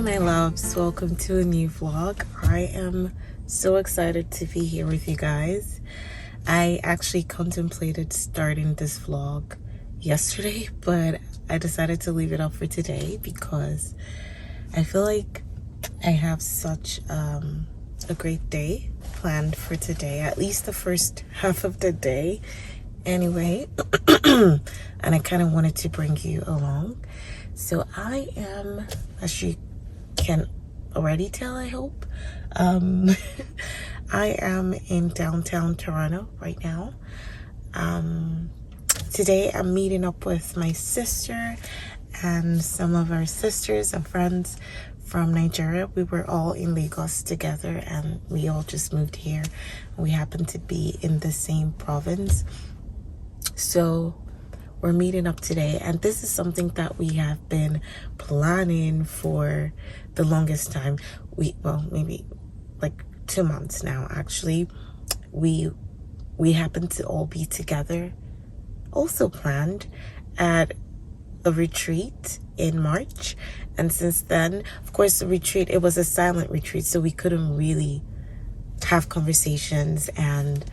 my loves, welcome to a new vlog. I am so excited to be here with you guys. I actually contemplated starting this vlog yesterday, but I decided to leave it up for today because I feel like I have such a great day planned for today, at least the first half of the day anyway. And I kind of wanted to bring you along. So I am, as you can already tell, I hope, I am in downtown Toronto right now. Today I'm meeting up with my sister and some of our sisters and friends from Nigeria. We were all in Lagos together and we all just moved here. We happen to be in the same province. So we're meeting up today, and this is something that we have been planning for the longest time. Well, maybe like 2 months now actually. We happened to all be together, also planned at a retreat in March. And since then, of course, the retreat, it was a silent retreat, so we couldn't really have conversations and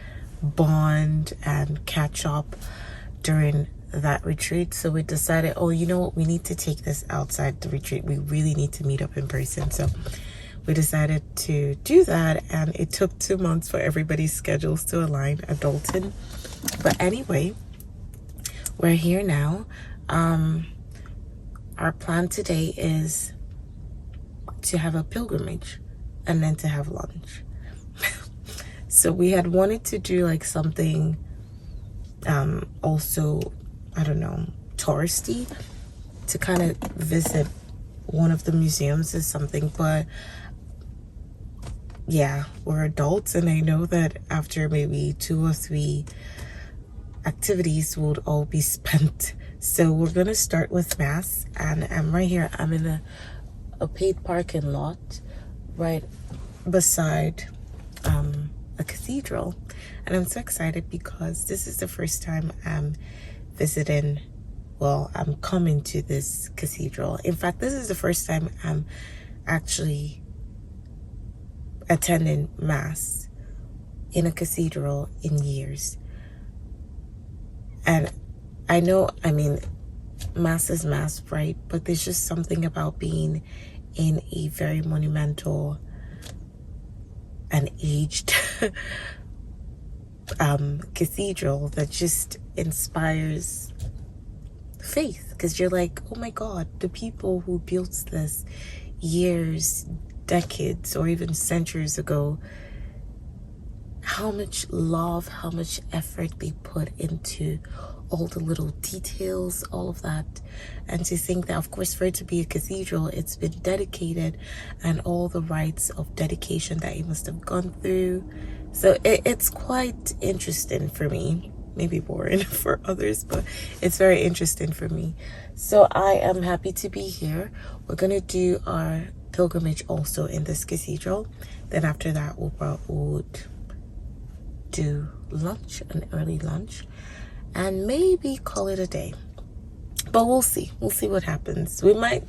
bond and catch up during that retreat. So we decided, oh, you know what, we need to take this outside the retreat. We really need to meet up in person. So we decided to do that, and it took 2 months for everybody's schedules to align, adulting. But anyway, we're here now. Our plan today is to have a pilgrimage and then to have lunch. So we had wanted to do like something also, I don't know, touristy, to kind of visit one of the museums or something. But yeah, we're adults, and I know that after maybe 2 or 3 activities would all be spent. So we're gonna start with mass, and I'm right here. I'm in a paid parking lot right beside a cathedral, and I'm so excited because this is the first time I'm visiting, well, I'm coming to this cathedral. In fact, this is the first time I'm actually attending mass in a cathedral in years. And I know, I mean, mass is mass, right? But there's just something about being in a very monumental and aged cathedral that just inspires faith, because you're like, oh my God, the people who built this years, decades, or even centuries ago, how much love, how much effort they put into all the little details, all of that. And to think that, of course, for it to be a cathedral, it's been dedicated, and all the rites of dedication that it must have gone through. So it's quite interesting for me. Maybe boring for others, but it's very interesting for me. So I am happy to be here. We're gonna do our pilgrimage also in this cathedral. Then after that, we'll do lunch, an early lunch, and maybe call it a day. But we'll see what happens. We might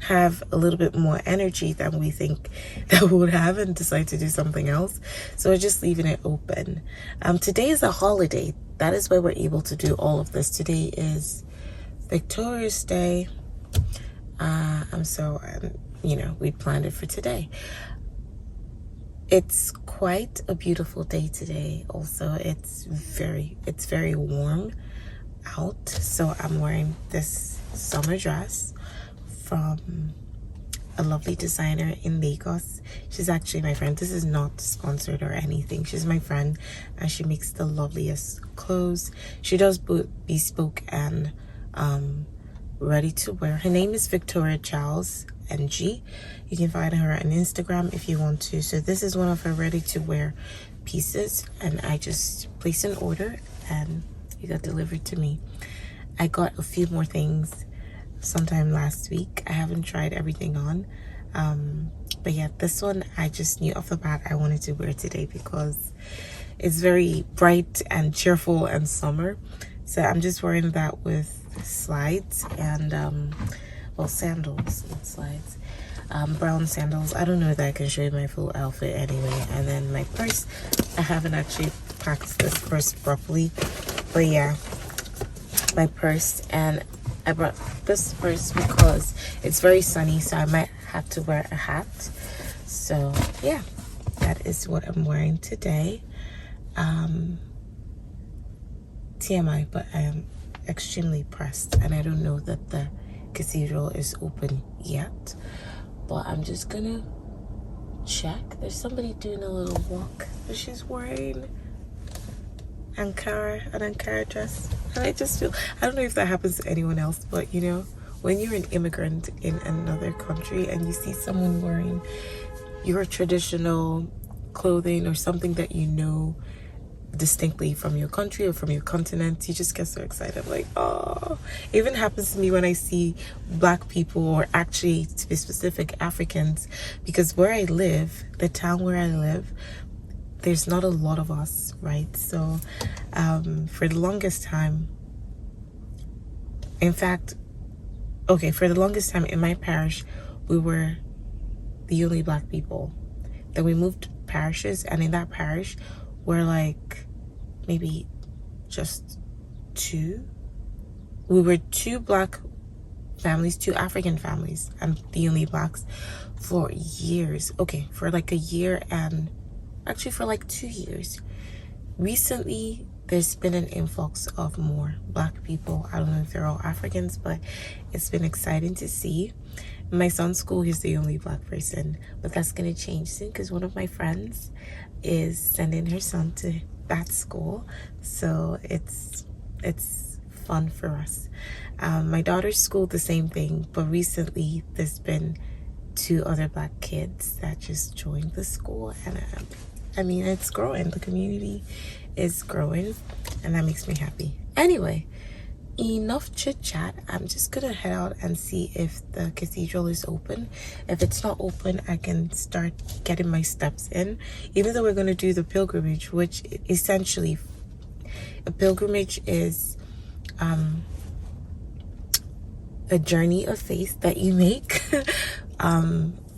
have a little bit more energy than we think that we would have and decide to do something else. So we're just leaving it open. Today is a holiday. That is why we're able to do all of this. Today is Victoria's Day. You know, we planned it for today. It's quite a beautiful day today. Also, it's very warm out. So I'm wearing this summer dress from a lovely designer in Lagos. She's actually my friend. This is not sponsored or anything. She's my friend, and she makes the loveliest clothes. She does bespoke and ready to wear. Her name is Victoria Charles NG. You can find her on Instagram if you want to. So this is one of her ready to wear pieces, and I just placed an order and it got delivered to me. I got a few more things sometime last week. I haven't tried everything on, but yeah, this one I just knew off the bat I wanted to wear today because it's very bright and cheerful and summer. So I'm just wearing that with slides and well, sandals and slides. brown sandals. I don't know if I can show you my full outfit anyway. And then my purse, I haven't actually packed this purse properly, but yeah, my purse. And I brought this purse because it's very sunny, so I might have to wear a hat. So yeah, that is what I'm wearing today. TMI, but I am extremely pressed, and I don't know that the cathedral is open yet, but I'm just gonna check. There's somebody doing a little walk, but she's wearing an Ankara dress, and I just feel, I don't know if that happens to anyone else, but you know, when you're an immigrant in another country and you see someone wearing your traditional clothing or something that you know distinctly from your country or from your continent, you just get so excited. I'm like, oh, it even happens to me when I see black people, or actually to be specific, Africans, because where I live, the town where I live, there's not a lot of us, right? So for the longest time, in fact, okay, for the longest time in my parish, we were the only black people. Then we moved parishes, and in that parish we're like maybe just two. We were two black families, two African families, and the only blacks for years. Okay, for like a year, and actually for like 2 years. Recently there's been an influx of more black people. I don't know if they're all Africans, but it's been exciting to see. In my son's school, he's the only black person, but that's gonna change soon because one of my friends is sending her son to that school, so it's fun for us. My daughter's school, the same thing, but recently there's been 2 other black kids that just joined the school, and I mean, it's growing. The community is growing, and that makes me happy. Anyway, enough chit chat. I'm just gonna head out and see if the cathedral is open. If it's not open, I can start getting my steps in, even though we're gonna do the pilgrimage, which essentially a pilgrimage is a journey of faith that you make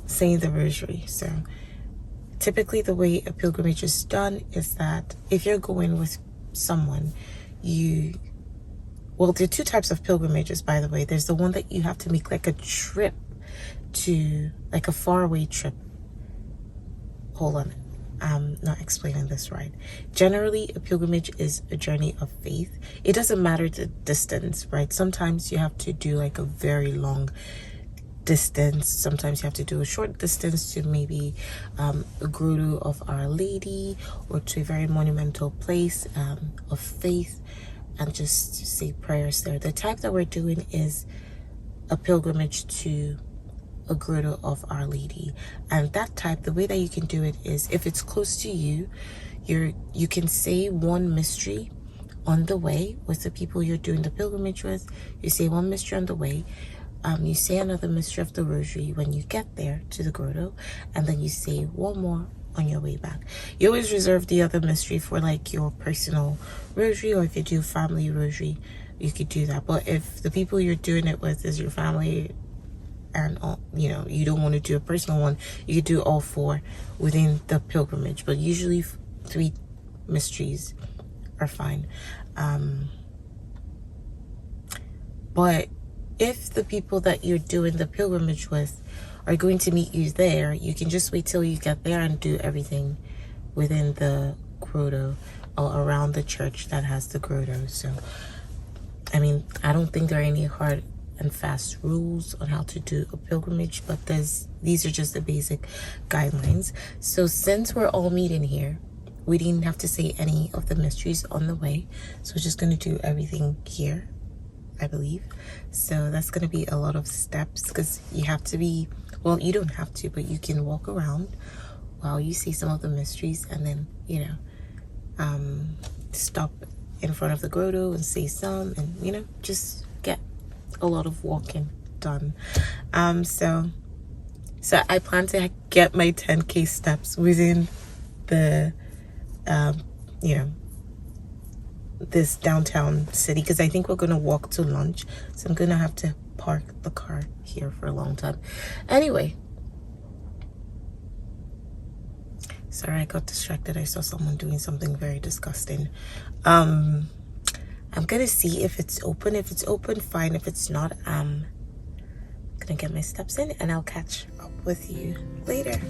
saying the rosary. So typically the way a pilgrimage is done is that if you're going with someone, well, there are 2 types of pilgrimages, by the way. There's the one that you have to make like a trip to, like a faraway trip. Hold on, I'm not explaining this right. Generally, a pilgrimage is a journey of faith. It doesn't matter the distance, right? Sometimes you have to do like a very long distance. Sometimes you have to do a short distance to maybe a grotto of Our Lady, or to a very monumental place of faith, and just say prayers there. The type that we're doing is a pilgrimage to a grotto of Our Lady. And that type, the way that you can do it is, if it's close to you, you can say one mystery on the way with the people you're doing the pilgrimage with. You say one mystery on the way. You say another mystery of the rosary when you get there to the grotto, and then you say one more on your way back. You always reserve the other mystery for like your personal rosary, or if you do family rosary, you could do that. But if the people you're doing it with is your family, and you know, you don't want to do a personal one, you could do all 4 within the pilgrimage, but usually 3 mysteries are fine. But if the people that you're doing the pilgrimage with are going to meet you there, you can just wait till you get there and do everything within the grotto, or around the church that has the grotto. So I mean, I don't think there are any hard and fast rules on how to do a pilgrimage, but these are just the basic guidelines. So since we're all meeting here, we didn't have to say any of the mysteries on the way, so we're just going to do everything here, I believe. So that's going to be a lot of steps, because you have to be, well, you don't have to, but you can walk around while you see some of the mysteries, and then, you know, stop in front of the grotto and say some, and, you know, just get a lot of walking done. So I plan to get my 10K steps within the you know, this downtown city, because I think we're gonna walk to lunch, so I'm gonna have to park the car here for a long time. Anyway, Sorry, I got distracted. I saw someone doing something very disgusting. I'm gonna see if it's open. If it's open, fine. If it's not, I'm gonna get my steps in and I'll catch up with you later.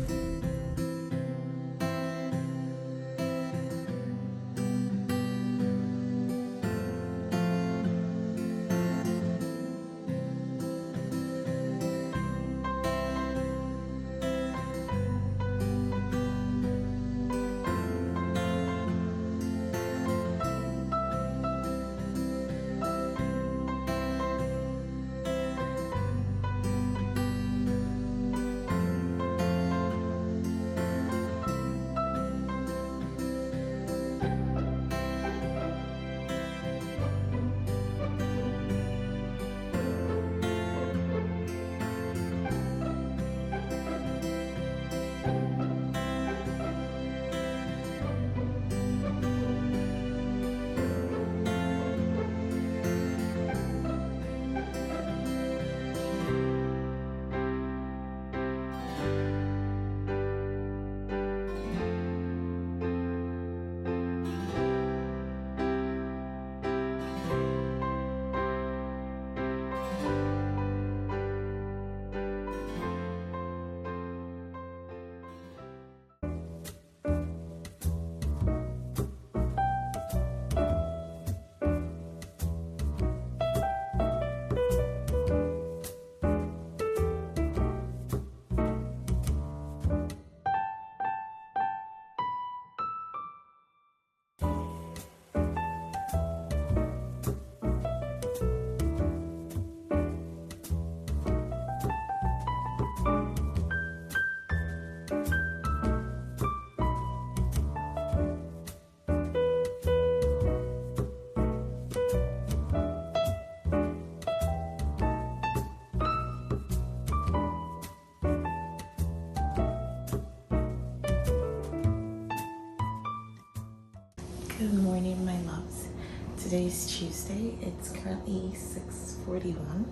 Good morning, my loves. Today is Tuesday. It's currently 6:41.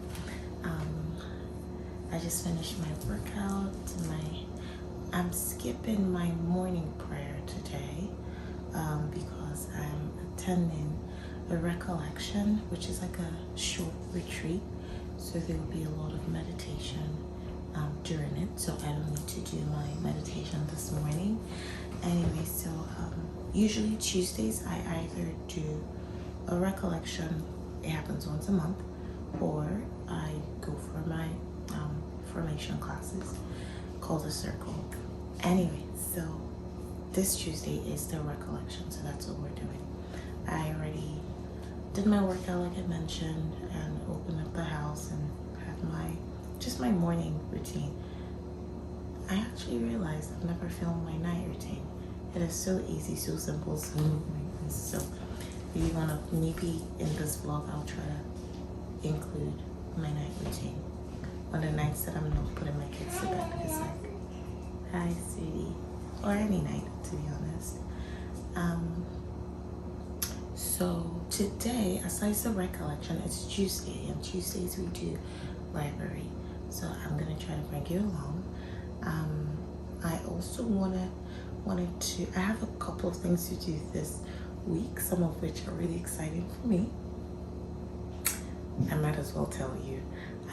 I just finished my workout. I'm skipping my morning prayer today because I'm attending a recollection, which is like a short retreat. So there will be a lot of meditation during it. So I don't need to do my meditation this morning. Anyway, so usually Tuesdays I either do a recollection, it happens once a month, or I go for my formation classes called a circle. Anyway, so this Tuesday is the recollection, so that's what we're doing. I already did my workout like I mentioned and opened up the house and had my morning routine. I actually realized I've never filmed my night routine. It is so easy, so simple, so so if you want to, maybe in this vlog I'll try to include my night routine on the nights that I'm not putting my kids to bed. It's like, hi sweetie, or any night to be honest. So today, aside the recollection, it's Tuesday, and Tuesdays we do library. So I'm gonna try to bring you along. I also I have a couple of things to do this week, some of which are really exciting for me. I might as well tell you,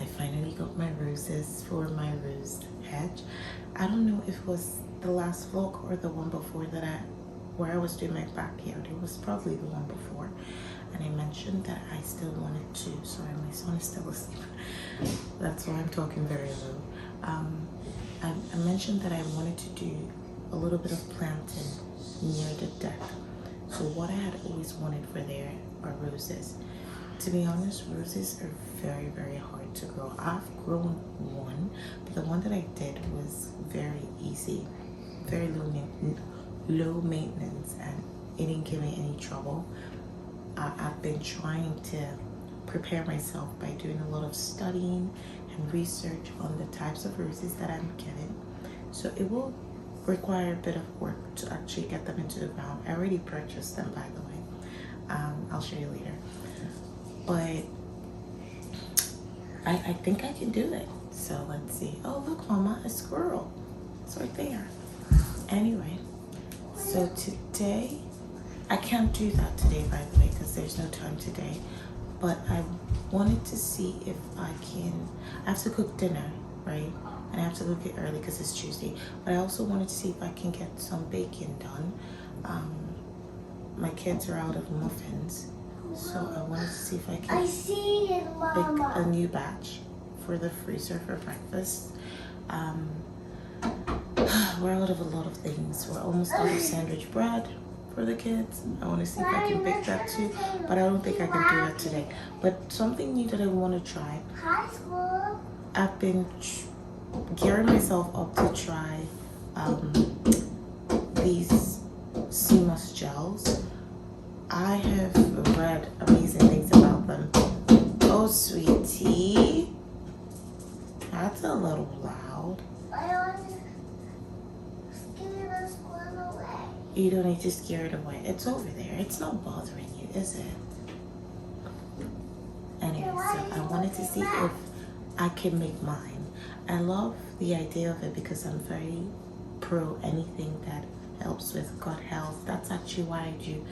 I finally got my roses for my rose hedge. I don't know if it was the last vlog or the one before where I was doing my backyard. It was probably the one before. And I mentioned that I still wanted to, sorry, my son is still asleep. That's why I'm talking very low. I mentioned that I wanted to do a little bit of planting near the deck. So what I had always wanted for there are roses. To be honest, roses are very, very hard to grow. I've grown one, but the one that I did was very easy, very low maintenance, and it didn't give me any trouble. I've been trying to prepare myself by doing a lot of studying and research on the types of roses that I'm getting. So it will require a bit of work to actually get them into the ground. I already purchased them, by the way. I'll show you later. But I think I can do it. So let's see. Oh, look, Mama, a squirrel. It's right there. Anyway, So today, I can't do that today, by the way, because there's no time today. But I wanted to see if I have to cook dinner, right? And I have to cook it early because it's Tuesday. But I also wanted to see if I can get some baking done. My kids are out of muffins, so I wanted to see if I can make a new batch for the freezer for breakfast. We're out of a lot of things. We're almost out of sandwich bread for the kids. I want to see if I can bake that too, but I don't think I can do that today. But something new that I want to try. I've been gearing myself up to try these CMOS gels. I have read amazing things about them. Oh, sweetie, that's a little loud. You don't need to scare it away. It's over there. It's not bothering you, is it? Anyway, so I wanted to see if I can make mine. I love the idea of it because I'm very pro anything that helps with gut health. That's actually why I do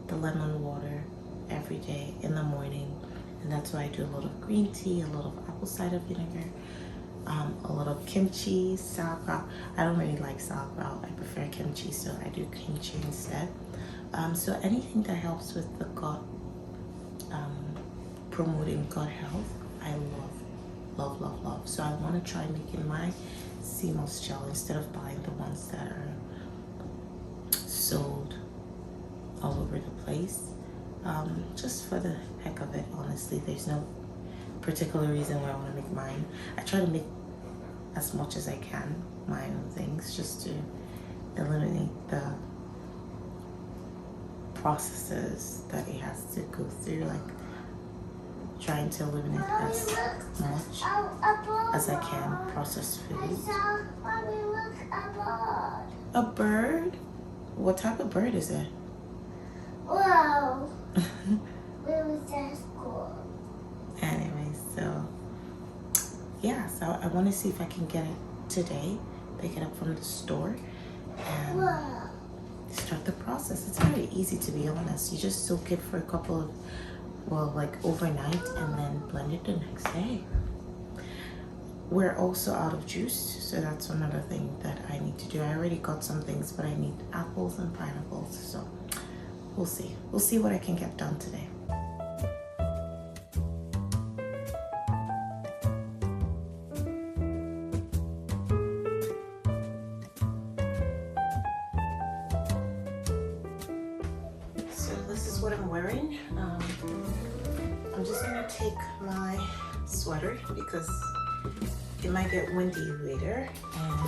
the lemon water every day in the morning. And that's why I do a lot of green tea, a lot of apple cider vinegar, a lot of kimchi, sauerkraut. I don't really like sauerkraut. I prefer kimchi, so I do kimchi instead. So anything that helps with the gut, promoting gut health, I love. So I want to try making my CMOS gel instead of buying the ones that are sold all over the place. Just for the heck of it, honestly. There's no particular reason why I want to make mine. I try to make as much as I can my own things just to eliminate the processes that it has to go through, like trying to eliminate as much as I can processed foods. A bird? What type of bird is it? Wow. Where was that school? Anyway, so yeah, so I want to see if I can get it today, pick it up from the store, and start the process. It's very easy, to be honest. You just soak it for a couple of, well, like overnight, and then blend it the next day. We're also out of juice, so that's another thing that I need to do. I already got some things, but I need apples and pineapples, so we'll see. We'll see what I can get done today. So this is what I'm wearing. I'm just gonna take my sweater because it might get windy later, and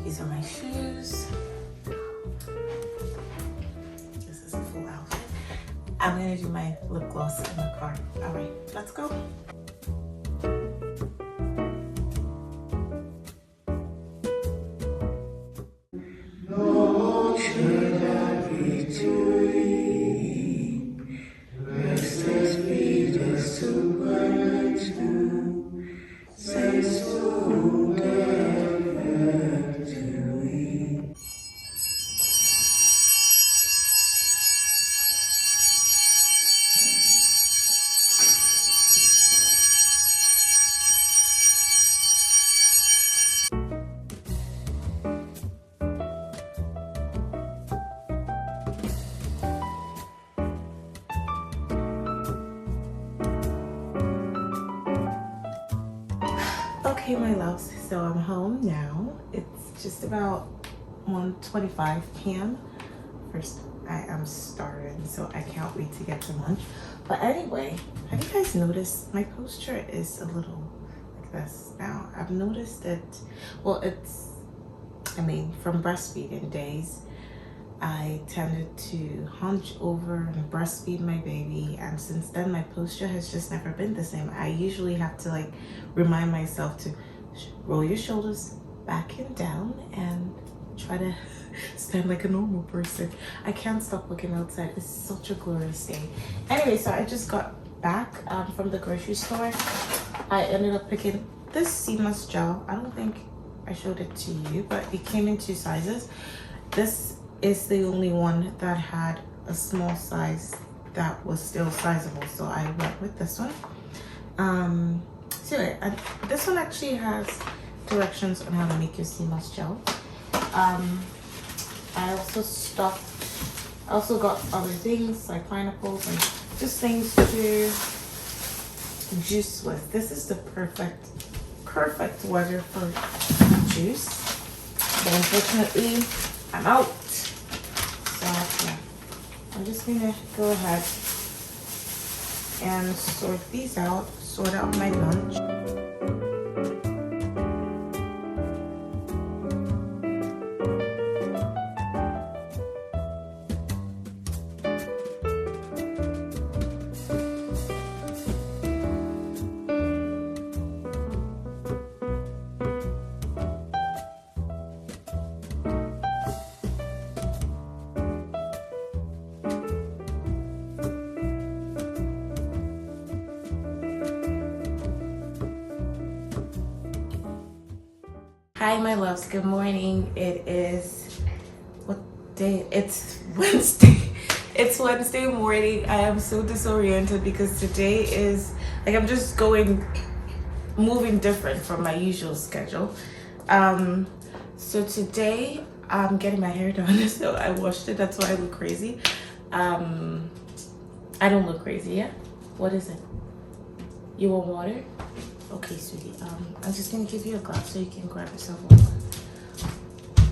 these are my shoes. This is a full outfit. I'm gonna do my lip gloss in the car. All right, let's go. Okay, my loves, so I'm home now. It's just about 1:25 p.m. First, I am starving, so I can't wait to get to lunch. But anyway, have you guys noticed my posture is a little like this now? I've noticed that, well, from breastfeeding days, I tended to hunch over and breastfeed my baby, and since then my posture has just never been the same. I usually have to like remind myself to roll your shoulders back and down and try to stand like a normal person. I can't stop looking outside. It's such a glorious day. Anyway, so I just got back from the grocery store. I ended up picking this CMOS gel. I don't think I showed it to you, but it came in 2 sizes. This is the only one that had a small size that was still sizable, so I went with this one. So and this one actually has directions on how to make your sea moss gel. I also got other things like pineapples and just things to juice with. This is the perfect weather for juice, but unfortunately I'm out. So yeah, I'm just gonna go ahead and sort these out, sort out my lunch. Hi my loves, good morning. It is, what day? It's Wednesday. It's Wednesday morning. I am so disoriented because today is, like, I'm just moving different from my usual schedule. So today I'm getting my hair done. So I washed it, that's why I look crazy. I don't look crazy, yeah? What is it? You want water? Okay, sweetie. I'm just gonna give you a glass so you can grab yourself water.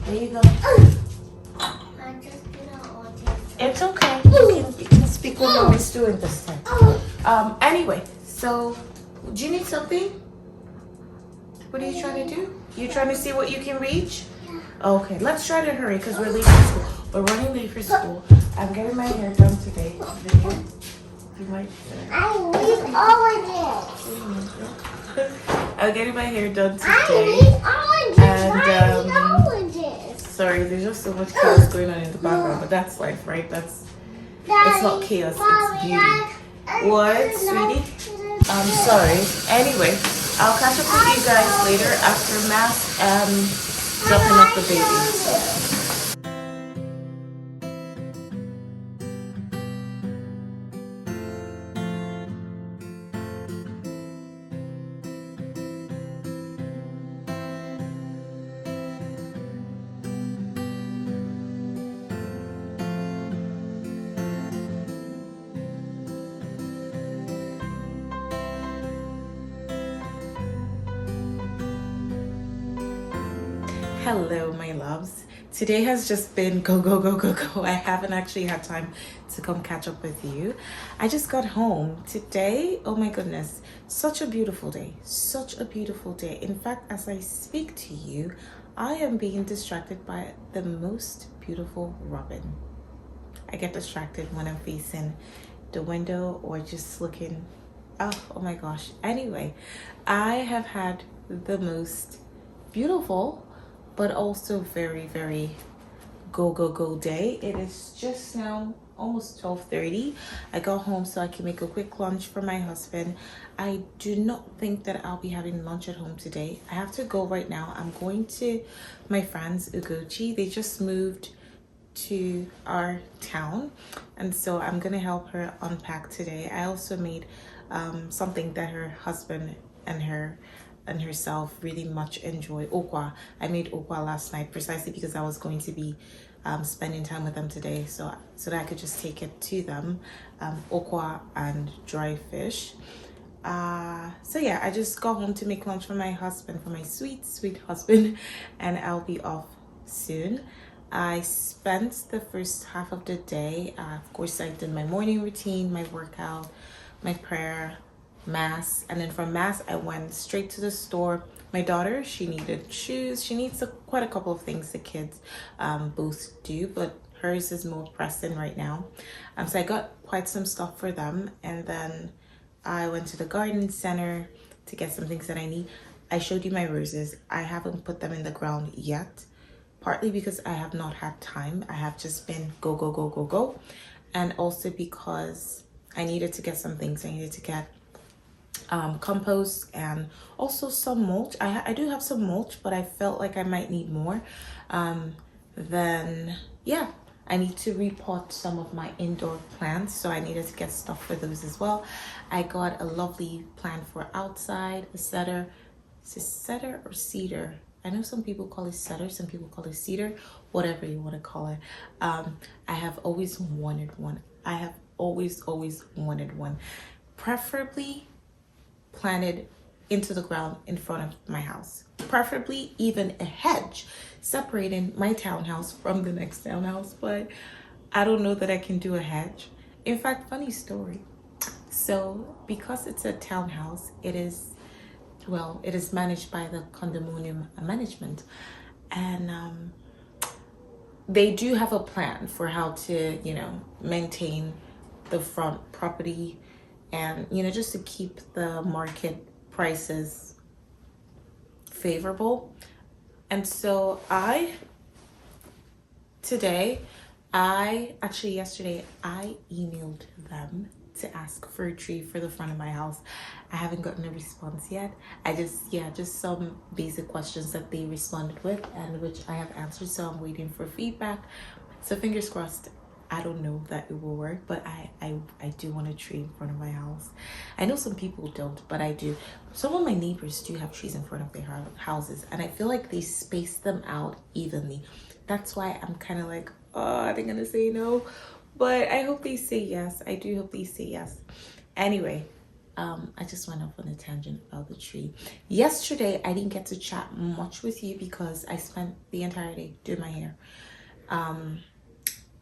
There you go. I'm just gonna order. It's okay. You can speak when mommy's doing this thing. Anyway, so do you need something? What are you trying to do? You trying to see what you can reach? Okay, let's try to hurry because we're late for school. We're running late for school. I'm getting my hair done today. You might. I need oranges. I'm getting my hair done I today. need oranges. Oranges. Sorry, there's just so much chaos going on in the background, but that's life, right? It's not chaos, it's beauty. What, sweetie? I'm sorry. Anyway, I'll catch up with you guys later after mass and dropping off the baby. Hello my loves. Today has just been go go go go go. I haven't actually had time to come catch up with you. I just got home today. Oh my goodness, such a beautiful day, such a beautiful day. In fact, as I speak to you, I am being distracted by the most beautiful robin. I get distracted when I'm facing the window or just looking. Oh my gosh. Anyway, I have had the most beautiful but also very, very go, go, go day. It is just now almost 12:30. I got home so I can make a quick lunch for my husband. I do not think that I'll be having lunch at home today. I have to go right now. I'm going to my friend's Ugochi. They just moved to our town, and so I'm gonna help her unpack today. I also made something that her husband and herself really much enjoy. Okwa. I made okwa last night precisely because I was going to be spending time with them today, so that I could just take it to them. Okwa and dry fish. So yeah, I just got home to make lunch for my husband, for my sweet husband, and I'll be off soon. I spent the first half of the day, of course I did my morning routine, my workout, my prayer, mass, and then from mass I went straight to the store. My daughter, she needed shoes. She needs quite a couple of things the kids both do, but hers is more pressing right now. So I got quite some stuff for them, and then I went to the garden center to get some things that I need. I showed you my roses. I haven't put them in the ground yet, partly because I have not had time. I have just been go, go, go, go, go. And also because I needed to get some things. I needed to get compost and also some mulch. I do have some mulch, but I felt like I might need more. Then yeah, I need to repot some of my indoor plants, so I needed to get stuff for those as well. I got a lovely plant for outside, a cedar. Is it cedar or cedar? I know some people call it cedar, some people call it cedar, whatever you want to call it. I have always wanted one. I have always wanted one, preferably planted into the ground in front of my house, preferably even a hedge separating my townhouse from the next townhouse, but I don't know that I can do a hedge. In fact, funny story, so because it's a townhouse, it is managed by the condominium management, and they do have a plan for how to maintain the front property, and just to keep the market prices favorable. And so yesterday I emailed them to ask for a tree for the front of my house. I haven't gotten a response yet. Just some basic questions that they responded with, and which I have answered, so I'm waiting for feedback. So fingers crossed. I don't know that it will work, but I do want a tree in front of my house. I know some people don't, but I do. Some of my neighbors do have trees in front of their houses, and I feel like they space them out evenly. That's why I'm kind of like, oh, are they gonna say no? But I hope they say yes. I do hope they say yes. Anyway, I just went off on a tangent about the tree. Yesterday, I didn't get to chat much with you because I spent the entire day doing my hair.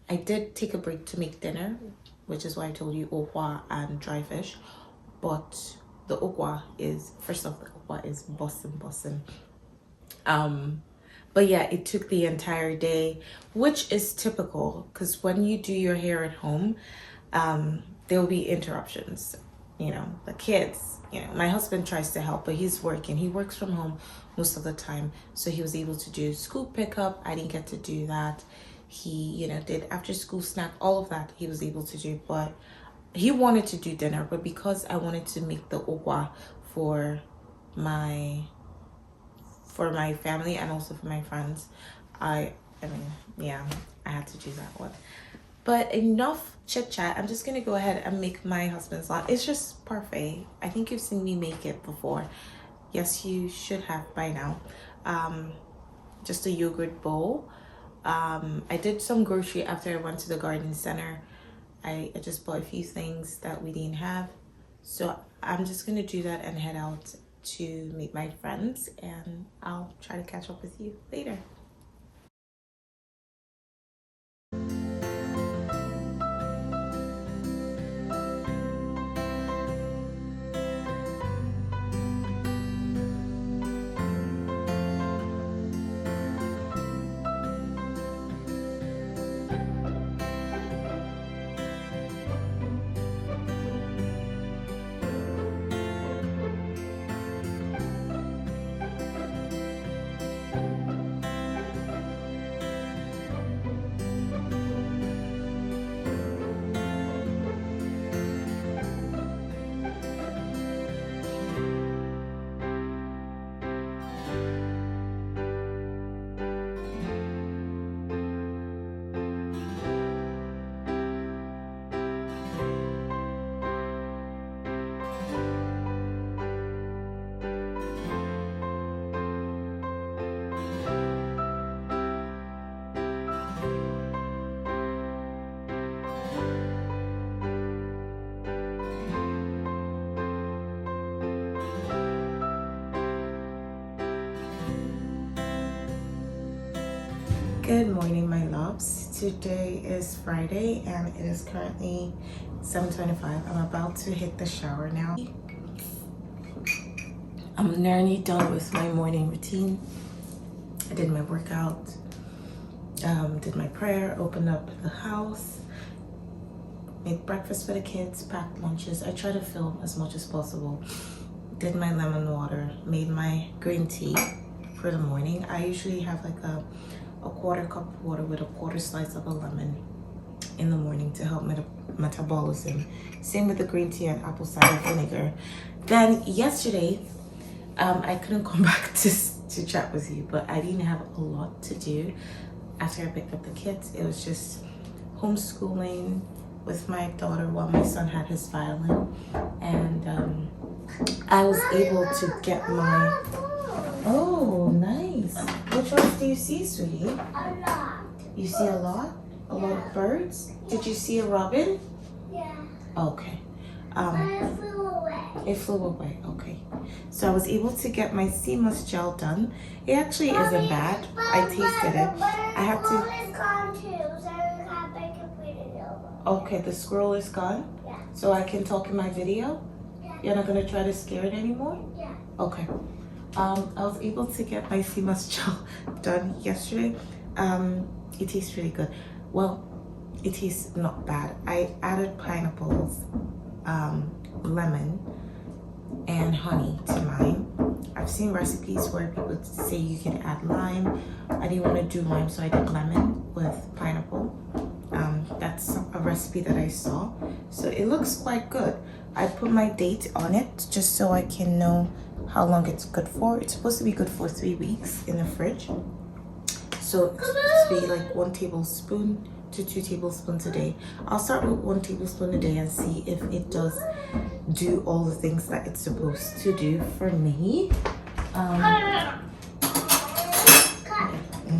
I did take a break to make dinner, which is why I told you okwa and dry fish. But the okwa is, first off, the okwa is bussin'. But yeah, it took the entire day, which is typical because when you do your hair at home, there will be interruptions. The kids, my husband tries to help, but he's working. He works from home most of the time. So he was able to do school pickup. I didn't get to do that. He, did after school snack, all of that he was able to do, but he wanted to do dinner. But because I wanted to make the okwa for my family and also for my friends, I had to do that one. But enough chit chat. I'm just gonna go ahead and make my husband's lunch. It's just parfait. I think you've seen me make it before. Yes, you should have by now. Just a yogurt bowl. I did some grocery after I went to the garden center. I just bought a few things that we didn't have. So I'm just gonna do that and head out to meet my friends, and I'll try to catch up with you later. Good morning, my loves. Today is Friday and it is currently 7:25. I'm about to hit the shower now. I'm nearly done with my morning routine. I did my workout, did my prayer, opened up the house, made breakfast for the kids, packed lunches. I try to film as much as possible. Did my lemon water, made my green tea for the morning. I usually have like a quarter cup of water with a quarter slice of a lemon in the morning to help metabolism. Same with the green tea and apple cider vinegar. Then yesterday, I couldn't come back to chat with you, but I didn't have a lot to do after I picked up the kids. It was just homeschooling with my daughter while my son had his violin, and I was able to get my... Oh, nice. Which ones do you see, sweetie? A lot. You see a lot? A lot of birds? Did you see a robin? Yeah. Okay. But it flew away. It flew away. Okay. So I was able to get my sea moss gel done. It actually isn't bad. I tasted it. I had to... It's gone too, so I can't make a video. Okay, the squirrel is gone? Yeah. So I can talk in my video? Yeah. You're not gonna try to scare it anymore? Yeah. Okay. I was able to get my sea moss gel done yesterday. It tastes really good. Well, it tastes not bad. I added pineapples, lemon, and honey to mine. I've seen recipes where people say you can add lime. I didn't want to do lime, so I did lemon with pineapple. That's a recipe that I saw. So it looks quite good. I put my date on it just so I can know how long it's good for. It's supposed to be good for 3 weeks in the fridge. So it's supposed to be like 1 tablespoon to 2 tablespoons a day. I'll start with 1 tablespoon a day and see if it does do all the things that it's supposed to do for me. And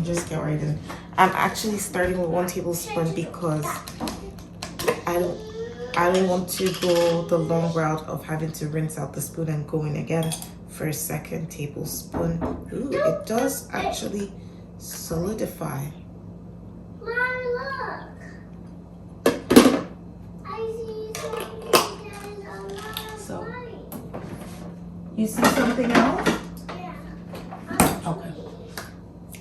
just get right in. I'm actually starting with 1 tablespoon because I don't want to go the long route of having to rinse out the spoon and going again for a 2nd tablespoon. Ooh, it does actually solidify. Mommy, look. I see something and a lot of So, light. you see something else? Yeah. Okay.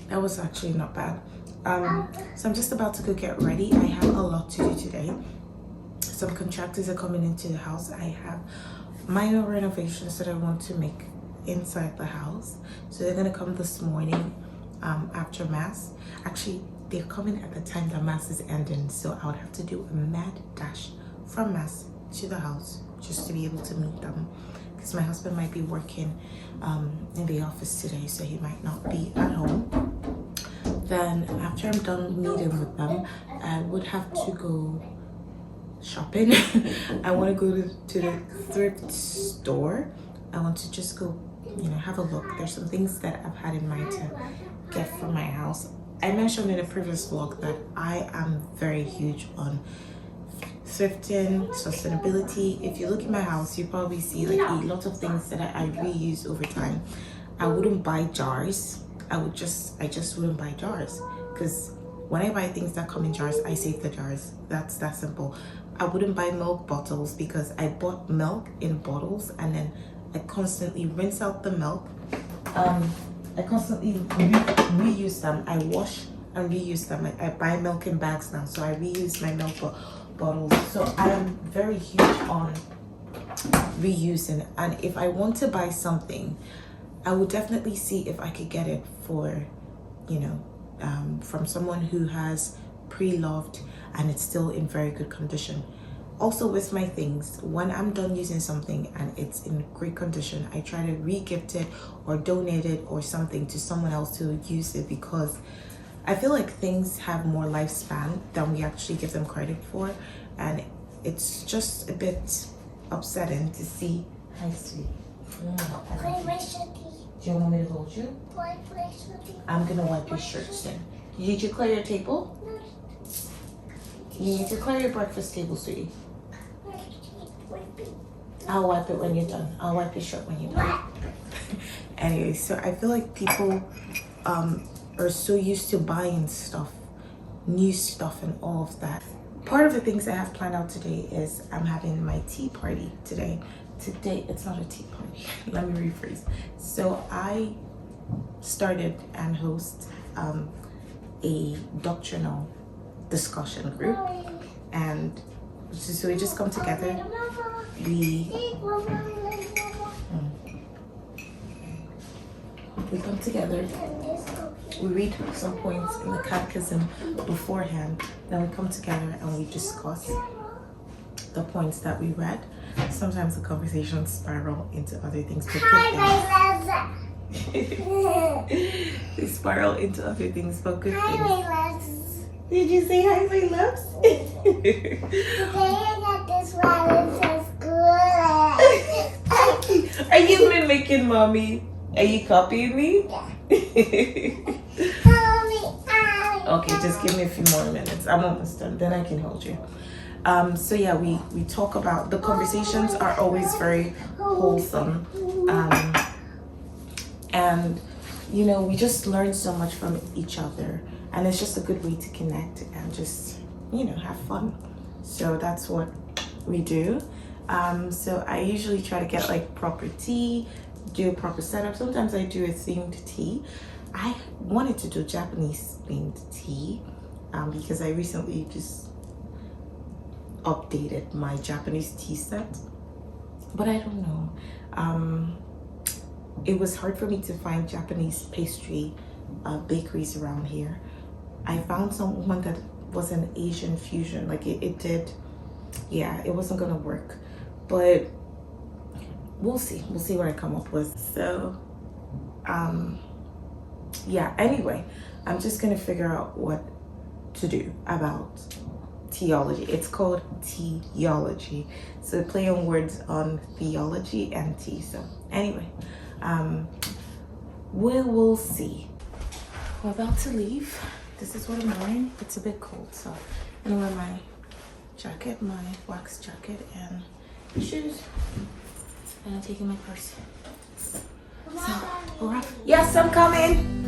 That was actually not bad. So I'm just about to go get ready. I have a lot to do today. Some contractors are coming into the house. I have minor renovations that I want to make inside the house. So they're gonna come this morning after mass. Actually, they're coming at the time that mass is ending. So I would have to do a mad dash from mass to the house just to be able to meet them. Because my husband might be working in the office today, so he might not be at home. Then after I'm done meeting with them, I would have to go shopping. I want to go to the thrift store. I want to just go, have a look. There's some things that I've had in mind to get for my house. I mentioned in a previous vlog that I am very huge on thrifting, sustainability. If you look in my house, you probably see like a lot of things that I reuse over time. I wouldn't buy jars. I just wouldn't buy jars, because when I buy things that come in jars, I save the jars. That's that simple. I wouldn't buy milk bottles because I bought milk in bottles and then I constantly rinse out the milk. I constantly reuse them. I wash and reuse them. I buy milk in bags now, so I reuse my milk bottles. So I am very huge on reusing, and if I want to buy something, I would definitely see if I could get it for, from someone who has pre-loved and it's still in very good condition. Also with my things, when I'm done using something and it's in great condition, I try to re-gift it or donate it or something to someone else to use it, because I feel like things have more lifespan than we actually give them credit for, and it's just a bit upsetting to see. Hi, sweet. Do you want me to hold you? I'm gonna wipe your shirt soon. Did you clear your table? You need to clear your breakfast table, sweetie. I'll wipe it when you're done. I'll wipe your shirt when you're done. Anyway, so I feel like people are so used to buying stuff, new stuff and all of that. Part of the things I have planned out today is I'm having my tea party today. Today, it's not a tea party. Let me rephrase. So I started and host a doctrinal discussion group, and so we just come together. We come together. We read some points in the catechism beforehand. Then we come together and we discuss the points that we read. Sometimes the conversations spiral into other things. But Hi, my they spiral into other things, but good Hi, things. my loves. Did you say hi, my loves? Today I got this one. It says good. Are you mimicking mommy? Are you copying me? Okay, just give me a few more minutes. I'm almost done. Then I can hold you. So yeah, we talk about, the conversations are always very wholesome. And you know, we just learn so much from each other, and it's just a good way to connect and just, you know, have fun. So that's what we do. So I usually try to get like proper tea, do a proper setup. Sometimes I do a themed tea. I wanted to do Japanese themed tea because I recently just updated my Japanese tea set, but I don't know. It was hard for me to find Japanese pastry bakeries around here. I found one that was an Asian fusion. Like it did, yeah, it wasn't gonna work, but we'll see what I come up with. So yeah, anyway, I'm just gonna figure out what to do about theology. It's called theology, so play on words on theology and tea. So anyway, we will see. We're about to leave. This is what I'm wearing. It's a bit cold, so I'm gonna wear my jacket, my wax jacket, and shoes, and I'm taking my purse. So, yes, I'm coming.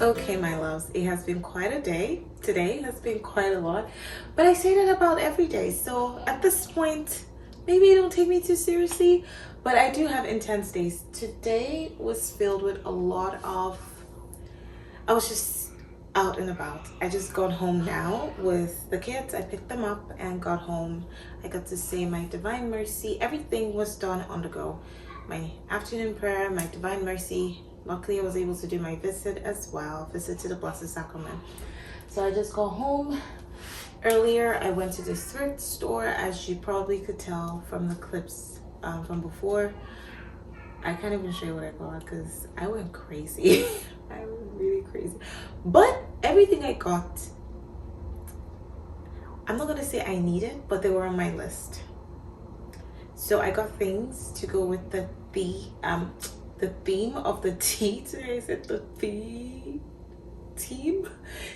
Okay, my loves, it has been quite a day. Today has been quite a lot, but I say that about every day. So at this point, maybe you don't take me too seriously, but I do have intense days. Today was filled with a lot of, I was just out and about. I just got home now with the kids. I picked them up and got home. I got to say my Divine Mercy. Everything was done on the go. My afternoon prayer, my Divine Mercy. Luckily, I was able to do my visit as well, visit to the Blessed Sacrament. So I just got home. Earlier, I went to the thrift store, as you probably could tell from the clips from before. I can't even show you what I got because I went crazy. I went really crazy. But everything I got, I'm not gonna say I needed, but they were on my list. So I got things to go with the theme of the tea today. Is it the theme?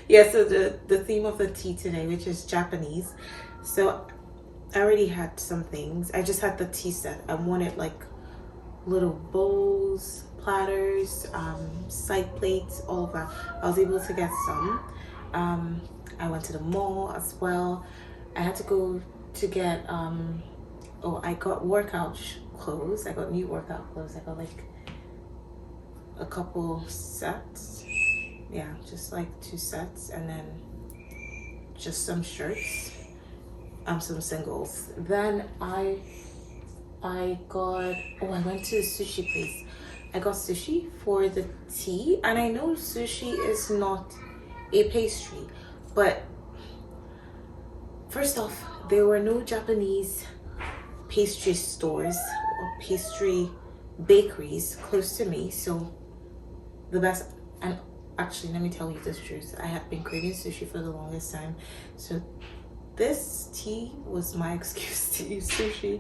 Yeah, so the theme of the tea today, which is Japanese. So I already had some things. I just had the tea set. I wanted like little bowls, platters, side plates, all of that. I was able to get some. I went to the mall as well. I had to go to get I got workout clothes. I got new workout clothes. I got like a couple sets, yeah, just like 2 sets, and then just some shirts, some singles. Then I got, I went to a sushi place. I got sushi for the tea, and I know sushi is not a pastry, but first off, there were no Japanese pastry stores or pastry bakeries close to me. So the best, and actually let me tell you this truth, I had been craving sushi for the longest time, so this tea was my excuse to eat sushi.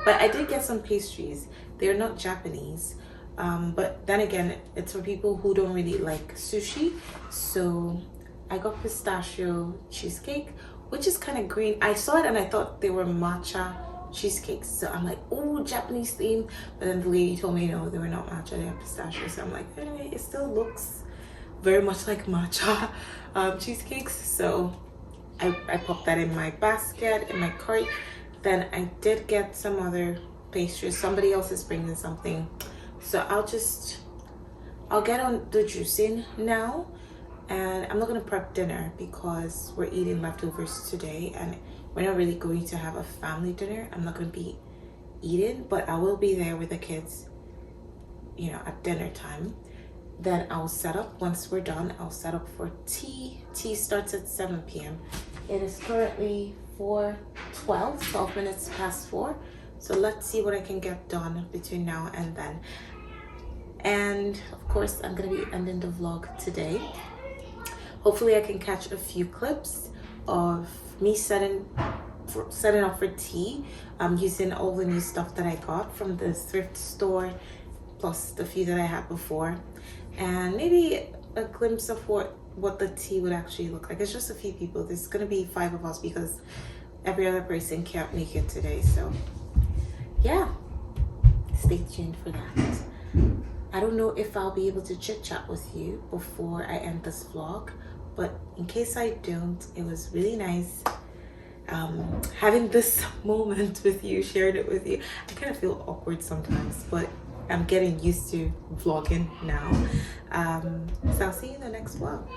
But I did get some pastries. They're not Japanese, but then again, it's for people who don't really like sushi. So I got pistachio cheesecake, which is kind of green. I saw it and I thought they were matcha cheesecakes. So I'm like, oh, Japanese theme. But then the lady told me no, they were not matcha, they have pistachio. So I'm like, anyway, it still looks very much like matcha cheesecakes. So I popped that in my basket, in my cart. Then I did get some other pastries. Somebody else is bringing something. So I'll get on the juicing now. And I'm not gonna prep dinner because we're eating leftovers today and we're not really going to have a family dinner. I'm not gonna be eating, but I will be there with the kids, you know, at dinner time. Then I'll set up, once we're done, I'll set up for tea. Tea starts at 7 p.m. It is currently 12 minutes past 4. So let's see what I can get done between now and then. And of course, I'm gonna be ending the vlog today. Hopefully I can catch a few clips of me setting up for tea. I'm using all the new stuff that I got from the thrift store, plus the few that I had before. And maybe a glimpse of what the tea would actually look like. It's just a few people. There's gonna be 5 of us because every other person can't make it today. So yeah, stay tuned for that. I don't know if I'll be able to chit chat with you before I end this vlog, but in case I don't, it was really nice having this moment with you, sharing it with you. I kind of feel awkward sometimes, but I'm getting used to vlogging now. So I'll see you in the next vlog.